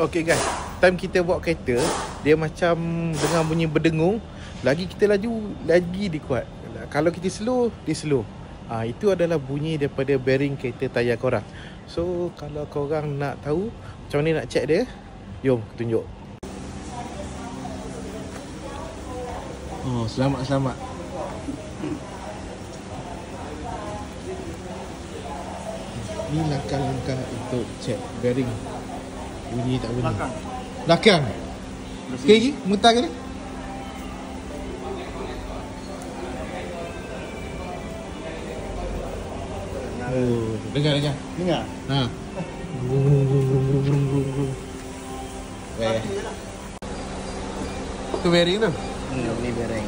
Okay guys, time kita bawa kereta, dia macam dengar bunyi berdengung. Lagi kita laju, lagi dia kuat. Kalau kita slow, dia slow. Itu adalah bunyi daripada bearing kereta tayar korang. So kalau korang nak tahu macam mana nak check dia, jom tunjuk. Oh, selamat. Ini langkah-langkah untuk check bearing. Bunyi tak bunyi. Belakang. Sekali lagi, mutar ke ni? Oh, dengar. Dengar? Ha. Tu bearing tu. Ni bearing.